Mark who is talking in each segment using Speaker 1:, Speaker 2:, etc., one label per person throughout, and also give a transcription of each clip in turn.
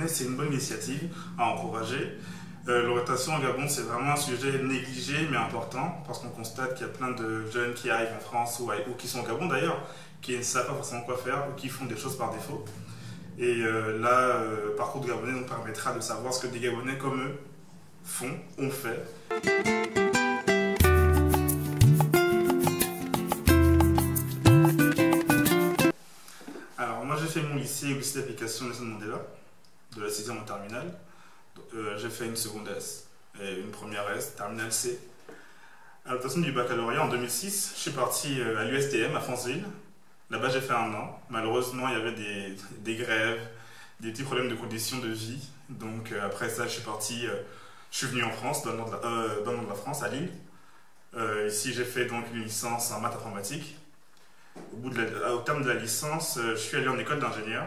Speaker 1: C'est une bonne initiative à encourager. L'orientation au Gabon, c'est vraiment un sujet négligé mais important parce qu'on constate qu'il y a plein de jeunes qui arrivent en France ou qui sont au Gabon d'ailleurs, qui ne savent pas forcément quoi faire ou qui font des choses par défaut. Et là, Parcours de Gabonais nous permettra de savoir ce que des Gabonais comme eux ont fait. Alors moi j'ai fait mon lycée au lycée d'application Nelson Mandela, de la 6e en terminale. J'ai fait une seconde S et une première S, terminale C. À l'obtention du baccalauréat en 2006, je suis parti à l'USTM à Franceville. Là-bas j'ai fait 1 an. Malheureusement il y avait des grèves, des petits problèmes de conditions de vie. Donc après ça je suis venu en France, dans le nord de la France, à Lille. Ici j'ai fait donc une licence en maths informatique. Au terme de la licence, je suis allé en école d'ingénieur,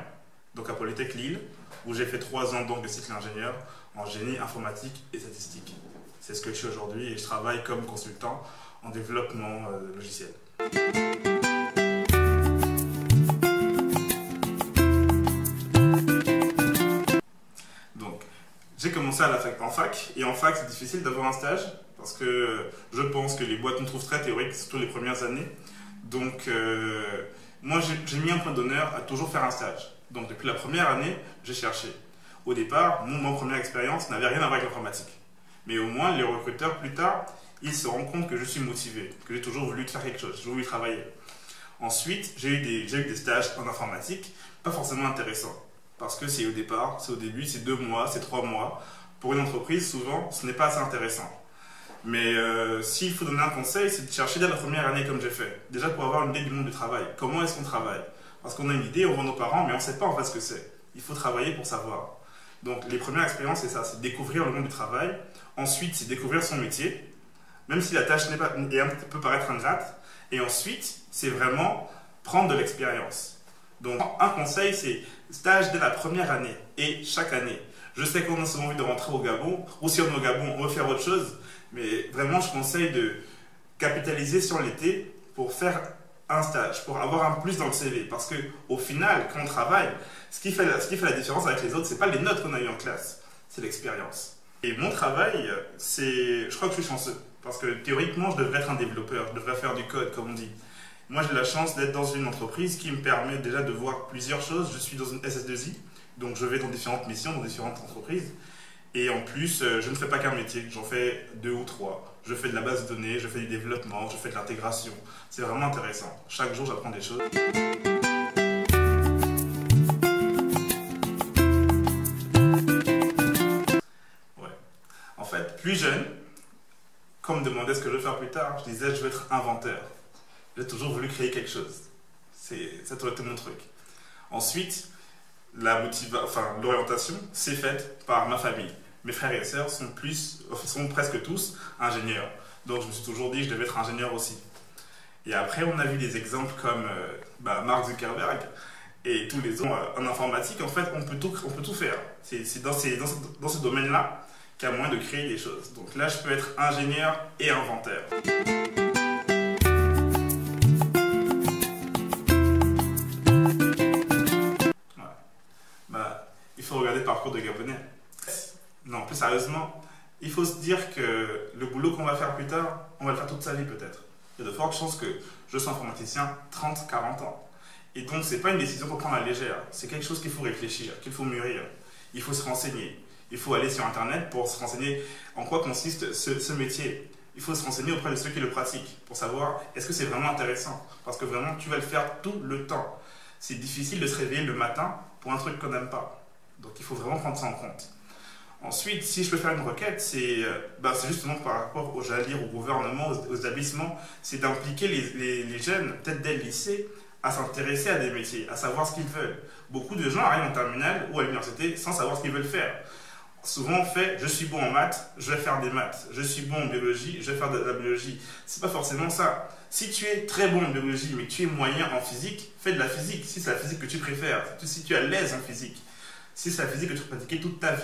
Speaker 1: donc à Polytech Lille, où j'ai fait 3 ans donc de cycle ingénieur en génie informatique et statistique. C'est ce que je suis aujourd'hui et je travaille comme consultant en développement logiciel. Donc, j'ai commencé en fac, et en fac c'est difficile d'avoir un stage parce que je pense que les boîtes nous trouvent très théoriques, surtout les premières années. Donc, moi j'ai mis un point d'honneur à toujours faire un stage. Donc depuis la première année, j'ai cherché. Au départ, ma première expérience n'avait rien à voir avec l'informatique. Mais au moins, les recruteurs, plus tard, ils se rendent compte que je suis motivé, que j'ai toujours voulu faire quelque chose, j'ai toujours voulu travailler. Ensuite, j'ai eu des stages en informatique, pas forcément intéressants. Parce que c'est au début, c'est 2 mois, c'est 3 mois. Pour une entreprise, souvent, ce n'est pas assez intéressant. Mais s'il faut donner un conseil, c'est de chercher dès la première année comme j'ai fait. Déjà pour avoir une idée du monde du travail. Comment est-ce qu'on travaille? Parce qu'on a une idée, on voit nos parents, mais on ne sait pas en fait ce que c'est. Il faut travailler pour savoir. Donc les premières expériences, c'est ça, c'est découvrir le monde du travail. Ensuite, c'est découvrir son métier, même si la tâche peut paraître ingrate. Et ensuite, c'est vraiment prendre de l'expérience. Donc un conseil, c'est stage dès la première année et chaque année. Je sais qu'on a souvent envie de rentrer au Gabon, ou si on est au Gabon, on veut faire autre chose. Mais vraiment, je conseille de capitaliser sur l'été pour faire un stage, pour avoir un plus dans le CV. Parce qu'au final, quand on travaille, ce qui fait la différence avec les autres, ce n'est pas les notes qu'on a eues en classe, c'est l'expérience. Et mon travail, je crois que je suis chanceux. Parce que théoriquement, je devrais être un développeur, je devrais faire du code, comme on dit. Moi, j'ai la chance d'être dans une entreprise qui me permet déjà de voir plusieurs choses. Je suis dans une SS2I, donc je vais dans différentes missions, dans différentes entreprises. Et en plus, je ne fais pas qu'un métier, j'en fais 2 ou 3. Je fais de la base de données, je fais du développement, je fais de l'intégration. C'est vraiment intéressant. Chaque jour, j'apprends des choses. Ouais. En fait, plus jeune, quand on me demandait ce que je veux faire plus tard, je disais je veux être inventeur. J'ai toujours voulu créer quelque chose. Ça aurait été mon truc. Ensuite, l'orientation s'est faite par ma famille. Mes frères et sœurs sont presque tous ingénieurs. Donc je me suis toujours dit que je devais être ingénieur aussi. Et après, on a vu des exemples comme Mark Zuckerberg et tous les autres. En informatique, en fait, on peut tout faire. C'est dans ce domaine-là qu'il y a moyen de créer des choses. Donc là, je peux être ingénieur et inventeur. Il faut regarder le parcours de Gabonais. Non, plus sérieusement, il faut se dire que le boulot qu'on va faire plus tard, on va le faire toute sa vie peut-être. Il y a de fortes chances que je sois informaticien 30, 40 ans. Et donc, ce n'est pas une décision qu'on prend à la légère. C'est quelque chose qu'il faut réfléchir, qu'il faut mûrir. Il faut se renseigner. Il faut aller sur Internet pour se renseigner en quoi consiste ce métier. Il faut se renseigner auprès de ceux qui le pratiquent pour savoir est-ce que c'est vraiment intéressant. Parce que vraiment, tu vas le faire tout le temps. C'est difficile de se réveiller le matin pour un truc qu'on n'aime pas. Donc, il faut vraiment prendre ça en compte. Ensuite, si je peux faire une requête, c'est justement par rapport au gouvernement, aux établissements, c'est d'impliquer les jeunes, peut-être dès le lycée, à s'intéresser à des métiers, à savoir ce qu'ils veulent. Beaucoup de gens arrivent en terminale ou à l'université sans savoir ce qu'ils veulent faire. Souvent on fait, je suis bon en maths, je vais faire des maths. Je suis bon en biologie, je vais faire de la biologie. C'est pas forcément ça. Si tu es très bon en biologie, mais que tu es moyen en physique, fais de la physique, si c'est la physique que tu préfères, si tu es à l'aise en physique, si c'est la physique que tu peux pratiquer toute ta vie.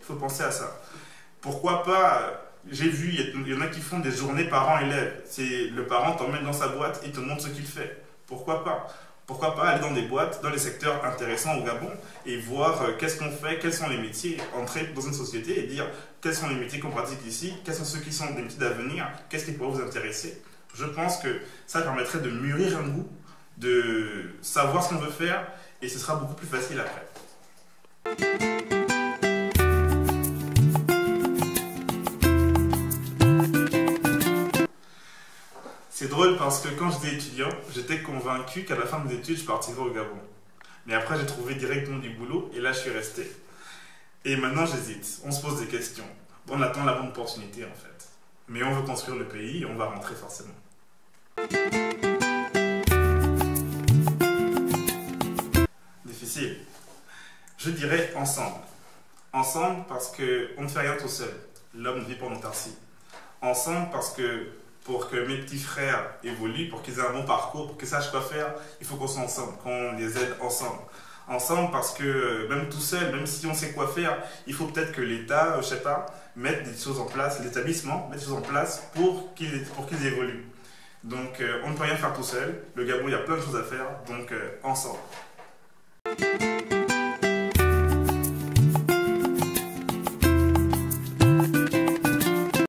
Speaker 1: Il faut penser à ça. Pourquoi pas j'ai vu, il y en a qui font des journées parents-élèves. C'est le parent t'emmène dans sa boîte et te montre ce qu'il fait. Pourquoi pas? Pourquoi pas aller dans des boîtes, dans les secteurs intéressants au Gabon et voir qu'est-ce qu'on fait, quels sont les métiers, entrer dans une société et dire quels sont les métiers qu'on pratique ici, quels sont ceux qui sont des métiers d'avenir, qu'est-ce qui pourrait vous intéresser. Je pense que ça permettrait de mûrir un goût, de savoir ce qu'on veut faire et ce sera beaucoup plus facile après. C'est drôle parce que quand j'étais étudiant, j'étais convaincu qu'à la fin de mes études, je partirais au Gabon. Mais après, j'ai trouvé directement du boulot et là, je suis resté. Et maintenant, j'hésite. On se pose des questions. On attend la bonne opportunité en fait. Mais on veut construire le pays et on va rentrer forcément. Difficile. Je dirais ensemble. Ensemble parce qu'on ne fait rien tout seul. L'homme ne vit pas en autarcie. Ensemble parce que pour que mes petits frères évoluent, pour qu'ils aient un bon parcours, pour qu'ils sachent quoi faire, il faut qu'on soit ensemble, qu'on les aide ensemble. Ensemble parce que même tout seul, même si on sait quoi faire, il faut peut-être que l'État, je sais pas, mette des choses en place, l'établissement mette des choses en place pour qu'ils évoluent. Donc on ne peut rien faire tout seul. Le Gabon, il y a plein de choses à faire, donc ensemble.